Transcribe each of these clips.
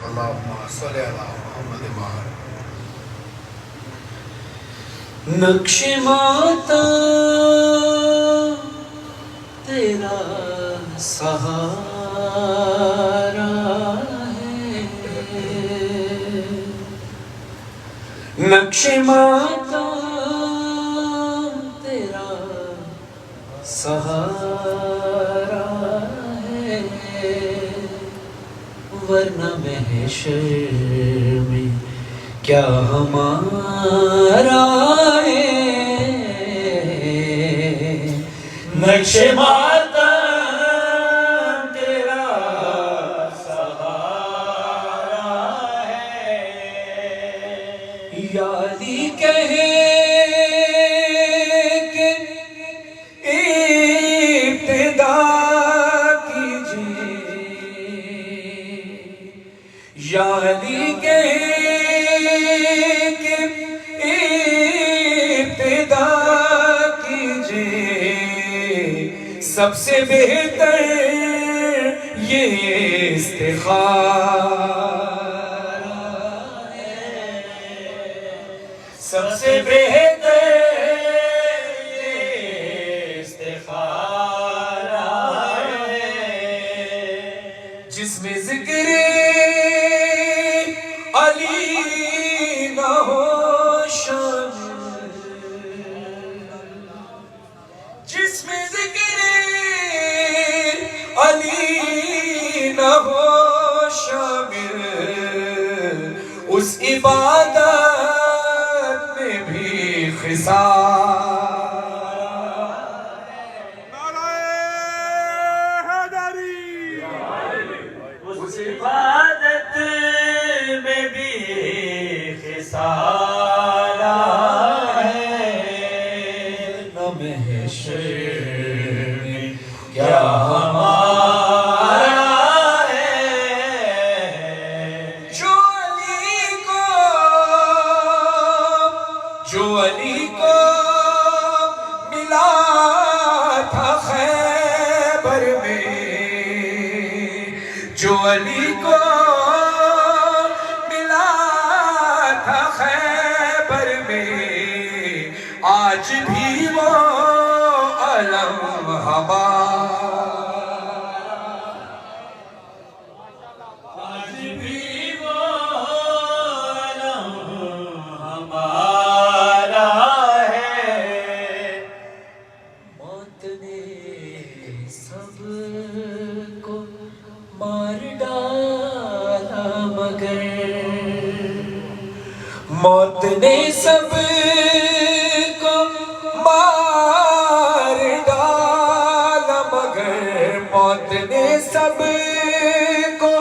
اللهم صل على محمد وعلى نقش ماتا تیرا سہارا ہے، نقش ماتا تیرا سہارا ہے، ورنہ محشر میں کیا ہمارا ہے۔ نقش ماتم تیرا سہارا ہے، یا علی کہے کہ ابتدا کیجئے، یا علی کہے کہ ابتدا کیجئے، سب سے بہتر یہ استخارہ ہے، سب سے بہتر یہ استخارہ ہے، جس میں ذکر علی نہ ہو شامل، جس میں ذکر علی نہ ہو شامل، اس عبادت میں بھی خسارہ ہے۔ اس عبادت میں بھی خسارہ ہے، نہ محشر میں کیا ہمارا ہے۔ جو علی کو ملا تھا خیبر میں، جو علی کو ملا تھا خیبر میں، آج بھی وہ علم ہمارا، آج بھی وہ علم ہمارا ہے۔ موت نے سب کو مار ڈالا مگر، موت نے سب کو مار ڈالا مگر، موت نے سب کو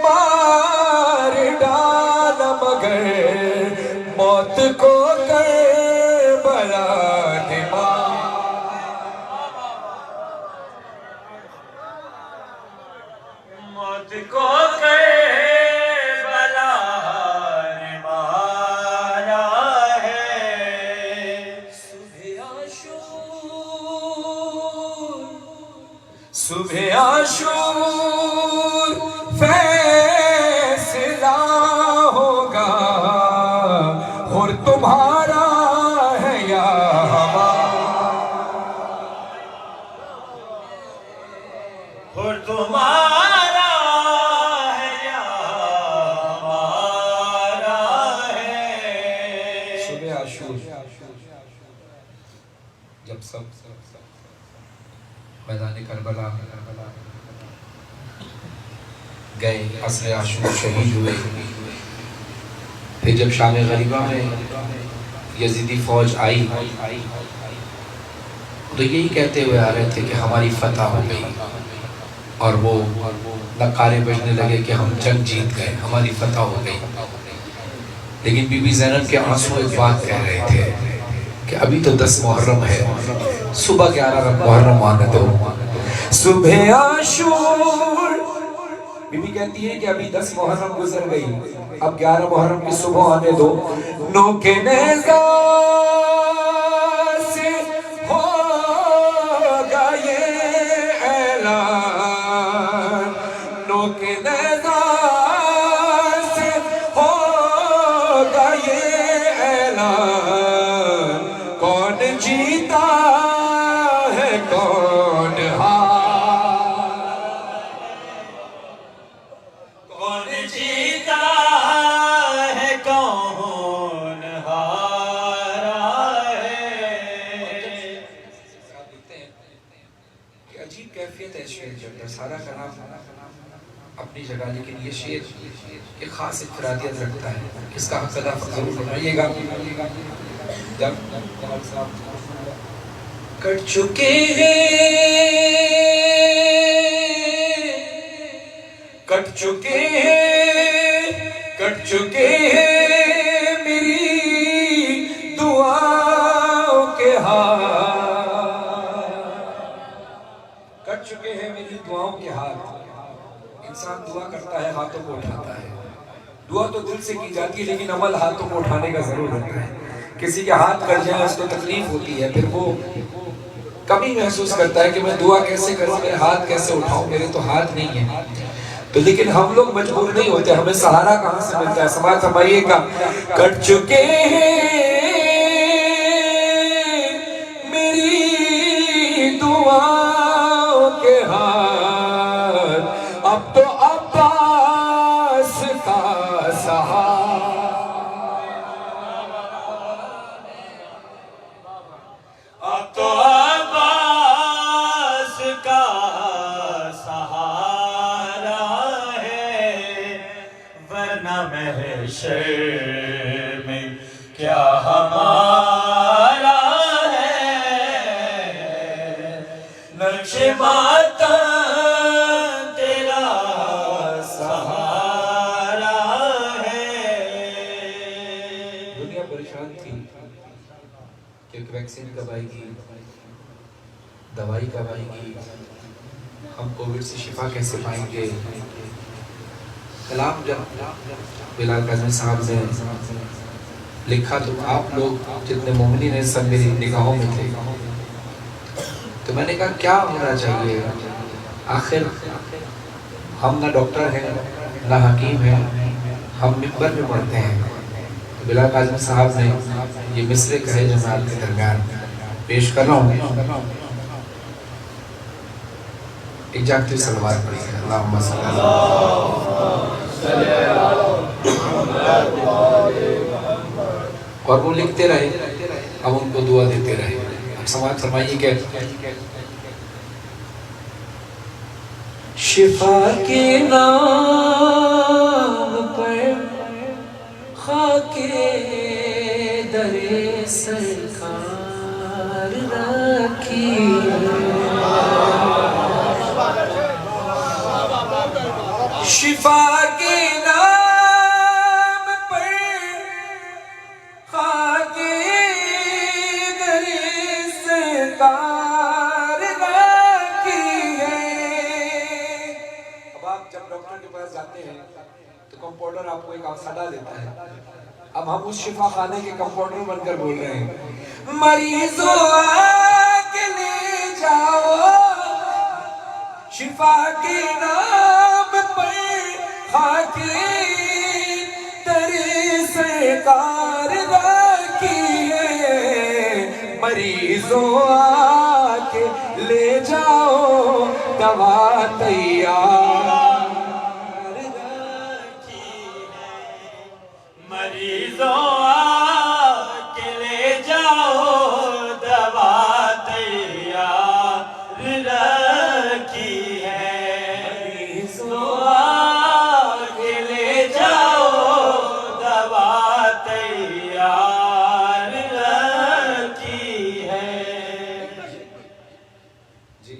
مار ڈالا مگر، موت کو کربلا موت کو کربلا نے مارا ہے۔ صبح عاشور فیصلہ ہوگا، اور تمہارا ہے یا ہمارا، اور تمہارا ہے یا ہمارا ہے۔ صبح عاشور جب سب میدان کربلا گئے، عصر عاشور شہید ہوئے، پھر جب شام غریبہ میں یزیدی فوج آئی تو یہی کہتے ہوئے آ رہے تھے کہ ہماری فتح ہو گئی، اور وہ نعرے بجنے لگے کہ ہم جنگ جیت گئے، ہماری فتح ہو گئی۔ لیکن بی بی زینب کے آنسو ایک بات کہہ رہے تھے کہ ابھی تو 10 محرم ہے، صبح 11 محرم آنے دو۔ صبح عاشور بی بی کہتی ہے کہ ابھی 10 محرم گزر گئی، اب 11 محرم کی صبح آنے دو۔ نوک نیزہ سے ہوگا یہ اعلان، نوک نیزہ کون جیتا ہے کون ہارا ہے. کہ عجیب کیفیت ہے شعر کے اندر، سارا کلام اپنی جگہ، لیکن یہ شعر ایک خاص انفرادیت رکھتا ہے. اس کا حق ادا ضرور فرمائیے گا. جب کٹ چکے ہیں، کٹ چکے ہیں، کٹ چکے ہیں میری دعاؤں کے ہاتھ. کٹ چکے ہیں میری دعاؤں کے ہاتھ. انسان دعا کرتا ہے، ہاتھوں کو اٹھاتا ہے. دعا تو دل سے کی جاتی ہے، لیکن عمل ہاتھوں کو اٹھانے کا ضرور ہوتا ہے. کسی کے ہاتھ کٹ جائیں اس کو تکلیف ہوتی ہے، پھر وہ کمی محسوس کرتا ہے کہ میں دعا کیسے کروں، میرے ہاتھ کیسے اٹھاؤں، میرے تو ہاتھ نہیں ہیں. تو لیکن ہم لوگ مجبور نہیں ہوتے، ہمیں سہارا کہاں سے ملتا ہے. سماعت فرمائیے گا. کٹ چکے ہیں میری دعاؤں کے ہاتھ، اب تو عباس کا سہارا، اب تو عباس کا سہارا ہے، ورنہ محشر میں کیا ہمارا ہے. نقش ماتم تیرا سہارا ہے. دنیا پریشان تھی کیونکہ ویکسین کب آئے گی، دوائی کب آئے گی، ہم کووڈ سے شفا کیسے پائیں گے. کلام جب بلال قاسمی صاحب نے لکھا تو آپ لوگ جتنے مومنین ہیں سب میری نگاہوں میں تھے. تو میں نے کہا کیا ہونا چاہیے، آخر ہم نہ ڈاکٹر ہیں نہ حکیم ہیں، ہم ممبر میں پڑھتے ہیں. تو بلال قاسمی صاحب نے یہ مصرے کہے جو میں آپ کے درمیان پیش کر رہا ہوں. ایک جاگتی صلوات پڑھی ہے. اللہم صلی اللہ اور وہ لکھتے رہے، اب ان کو دعا دیتے رہے. اب سماعت فرمائیے کہ شفا کے نام پر خاک در سرکار رکھی، شفا کے نام پر خاک در سرکار رکھی ہے. اب آپ جب ڈاکٹر کے پاس جاتے ہیں تو کمپاؤنڈر آپ کو ایک آسادہ دیتا ہے. اب ہم اس شفا خانے کے کمپاؤنڈر بن کر بول رہے ہیں، مریضوں آکے لے جاؤ شفا کے نام پر خاک در سرکار رکھی ہے. مریضوں آکے لے جاؤ دوا تیار رکھی ہے. مریضوں آکے لے جاؤ دوا تیار رکھی ہے. مریضوں آکے لے جاؤ دوا تیار رکھی ہے. جی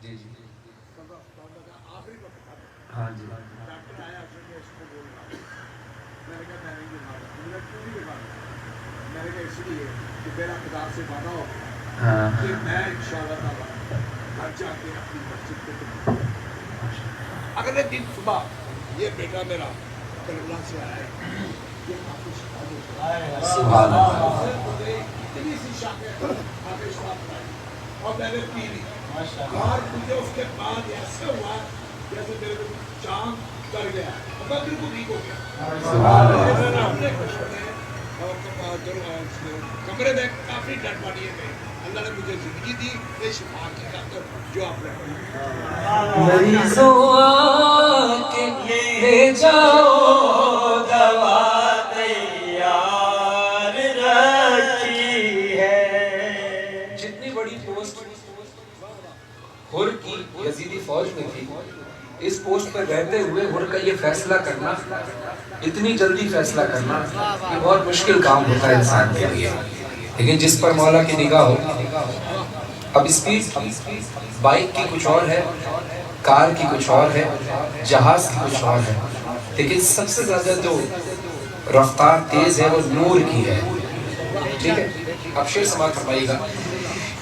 جی جی ہاں جی ڈاکٹر آیا اس نے اس کو بول رہا میں نے کہا میں نہیں بیمار ہوں. میں نے کیوں نہیں بیمار ہوں؟ میں نے کہا اس لیے کہ میرا خدا سے وعدہ ہو کہ میں انشاءاللہ تعالیٰ گھر جا کے اپنی مسجد کو اگلے دن صبح یہ بیٹا میرا کربلا سے آیا ہے، یہ کافی شفا ہو سبحان اللہ. اتنی سی شاکر کافی شفا پڑھائی اور میں نے پی لی. اور مجھے اس کے بعد ایسا ہوا جیسے میرے کو چاند کر گیا اور میں بالکل ٹھیک ہو گیا. سبحان اللہ. اپنے خوش ہونے کمرے میں کافی ڈیڈ باڈی ہے. اللہ نے مجھے زندگی دی یہ شفا کی خاطر جو آپ نے مریضوں کے لے جاؤ دوا تیار رکھی ہے. جتنی بڑی پوسٹ حر کی یزیدی فوج میں تھی، اس پوسٹ پر رہتے ہوئے حر کا یہ فیصلہ کرنا، اتنی جلدی فیصلہ کرنا، یہ بہت مشکل کام ہوتا ہے انسان کے لیے. لیکن جس پر مولا کی نگاہ ہو. اب اسپیڈ بائک کی کچھ اور ہے، کار کی کچھ اور ہے، جہاز کی کچھ اور ہے، لیکن سب سے زیادہ جو رفتار تیز ہے وہ نور کی ہے. ٹھیک ہے، اب شعر سماعت فرمائیے گا.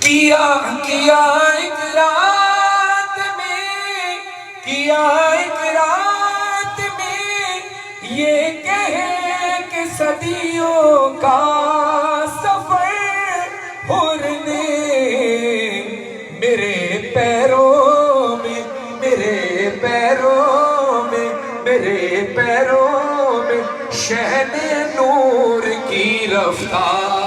کیا ایک رات میں یہ کہے کہ صدیوں کا سفر حر نے میرے پیروں میں شہد نور کی رفتار.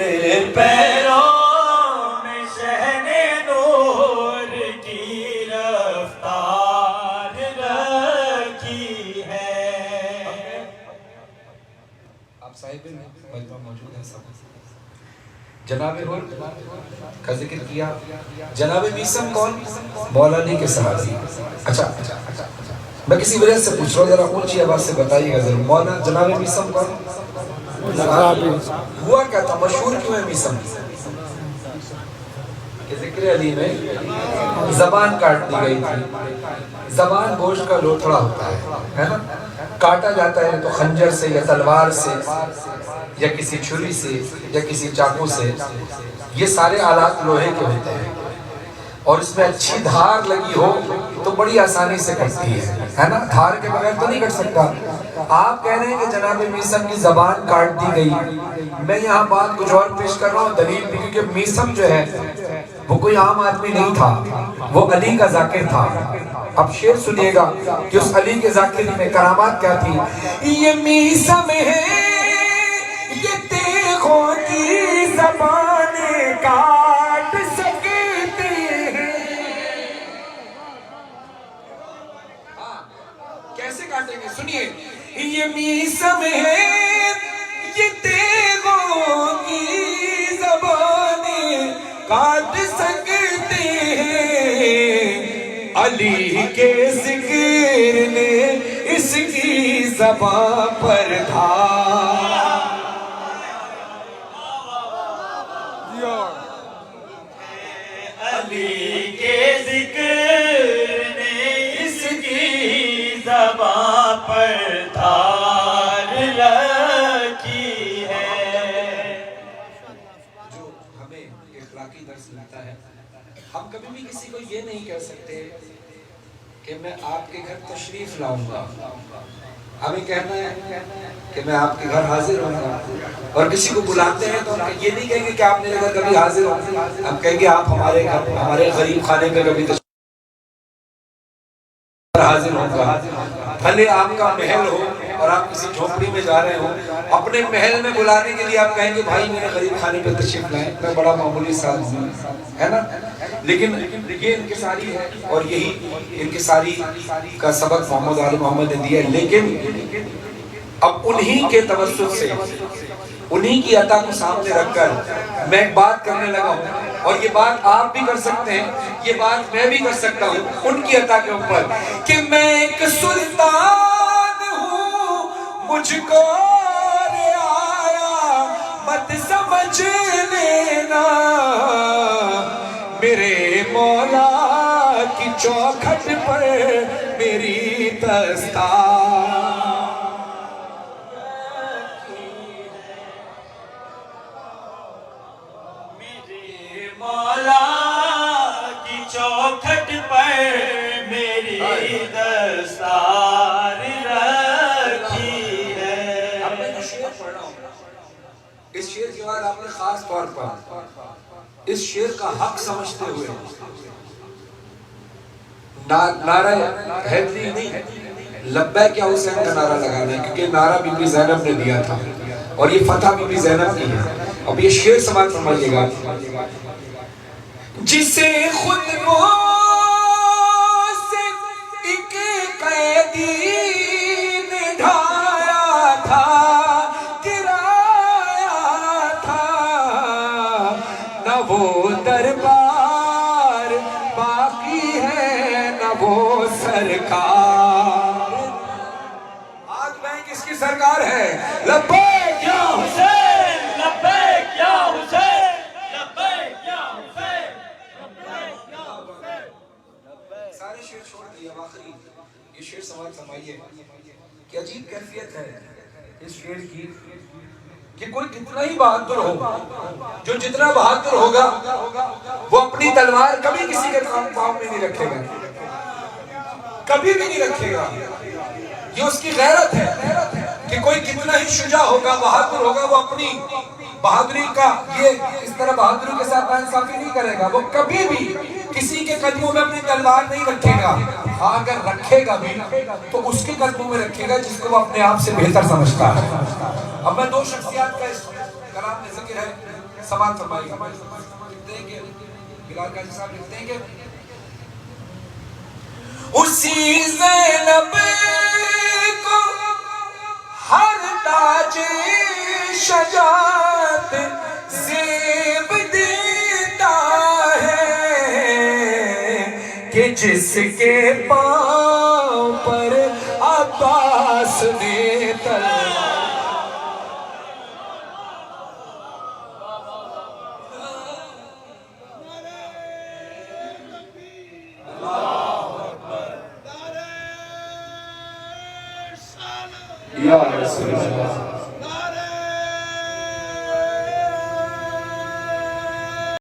میرے پیروں میں شہد نور کی رفتار رکھی ہے. آپ صاحب مجمع موجود ہیں سب. جناب حر کا ذکر کیا. جناب میثم کون؟ مولا علی کے صحابی. اچھا میں کسی وجہ سے پوچھ رہا ہوں، ذرا اونچی آواز سے بتائیے گا ضرور. مولا جناب میثم کون؟ ہوا کیا تھا؟ مشہور کیوں ہے میثم؟ کہ ذکر علی میں زبان کاٹ دی گئی تھی. زبان گوشت کا لوتھڑا ہوتا ہے نا، کاٹا جاتا ہے تو خنجر سے یا تلوار سے یا کسی چھری سے یا کسی چاقو سے. یہ سارے آلات لوہے کے ہوتے ہیں اور اس میں اچھی دھار لگی ہو تو بڑی آسانی سے کٹتی ہے نا. دھار کے بغیر تو نہیں کٹ سکتا. آپ کہہ رہے ہیں کہ جناب میثم کی زبان کاٹ دی گئی. میں یہاں بات کچھ اور پیش کر رہا ہوں، دلیل بھی، کیونکہ میثم جو ہے وہ کوئی عام آدمی نہیں تھا، وہ علی کا ذاکر تھا. اب شعر سنیے گا کہ اس علی کے ذاکر میں کرامات کیا تھی. یہ میثم ہے، یہ تیغوں کی زبانیں کاٹ سکتے ہیں. کیسے کاٹیں گے؟ سنیے. یہ میثم ہے، یہ تیغوں کی زبانیں کاٹ سکتے ہیں. علی کے ذکر نے اس کی زبان پر دھار. علی کے ذکر نے اس کی زبان پر دھار رکھی ہے. جو ہمیں اخلاقی درس ملتا ہے، ہم کبھی بھی کسی کو یہ نہیں کہہ سکتے کہ میں آپ کے گھر تشریف لاؤں گا. ہمیں کہنا ہے کہ میں آپ کے گھر حاضر ہوں گا. اور کسی کو بلاتے ہیں تو ہم یہ نہیں کہیں گے کہ آپ میرے گھر کبھی حاضر ہوں. ہم کہیں گے آپ ہمارے گھر، ہمارے غریب خانے میں کبھی تشریف حاضر ہوں گا. بھلے آپ کا محل ہو اور آپ کسی جھونپڑی میں جا رہے ہوں، اپنے محل میں بلانے کے لیے آپ کہیں گے بھائی میرے غریب خانے پہ تشریف لائیں، میں بڑا معمولی سال ہوں، ہے نا. لیکن یہ انکساری ہے اور یہی انکساری کا سبق محمد آل محمد نے دیا ہے. لیکن اب انہی کے توسط سے، انہی کی عطا کو سامنے رکھ کر میں ایک بات کرنے لگا ہوں، اور یہ بات آپ بھی کر سکتے ہیں، یہ بات میں بھی کر سکتا ہوں ان کی عطا کے اوپر، کہ میں ایک سلطان ہوں، مجھ کو آیا مت سمجھ لینا. میرے مولا کی چوکھٹ پر میری دستار. مولا کی چوکھٹ پر میری دستار رکھی ہے. اب میں جو شعر پڑھ رہا ہوں، اس شعر کے بعد آپ نے خاص طور پر اس شعر کا حق سمجھتے ہوئے نعرہ حیدری نہیں، لبیک یا حسین کا نعرہ لگانا ہے، کیونکہ نعرہ بی بی زینب نے دیا تھا اور یہ فتح بی بی زینب کی ہے۔ اب یہ شعر سماعت فرمائیے گا۔ جسے خود وہ سے ایک قیدی نے ڈھایا تھا، گرایا تھا، نہ وہ دربار باقی ہے نہ وہ سرکار۔ آج میں کس کی سرکار ہے؟ لبیک یا حسین لبیک یا حسین لبیک یا حسین لبیک یا حسین۔ سارے شعر چھوڑ دیے، آخری یہ شعر سماعت فرمائیے کہ عجیب کیفیت ہے اس شعر کی کہ کوئی کتنا ہی بہادر ہو، جو جتنا بہادر ہوگا وہ اپنی تلوار کبھی کسی کے پاؤں میں نہیں رکھے گا، کبھی بھی نہیں رکھے گا۔ یہ اس کی غیرت ہے کہ کوئی کتنا ہی شجاع ہوگا، بہادر ہوگا، وہ اپنی بہادری کا یہ اس طرح بہادری کے ساتھ ناانصافی نہیں کرے گا، وہ کبھی بھی کسی کے قدموں میں اپنی تلوار نہیں رکھے گا۔ ہاں اگر رکھے گا بھی تو اس کے قدموں میں رکھے گا جس کو وہ اپنے آپ سے بہتر سمجھتا ہے۔ اب میں دو شخصیات کا اس کلام میں ذکر ہے، سماعت فرمائیے گا۔ لکھتے ہیں کہ بلال قاضی صاحب لکھتے ہیں کہ اسی زینب کو ہر تاج شجاعت زیب دیتا ہے کہ جس کے پاؤں پر عباس نے تلوار۔ یا رسول اللہ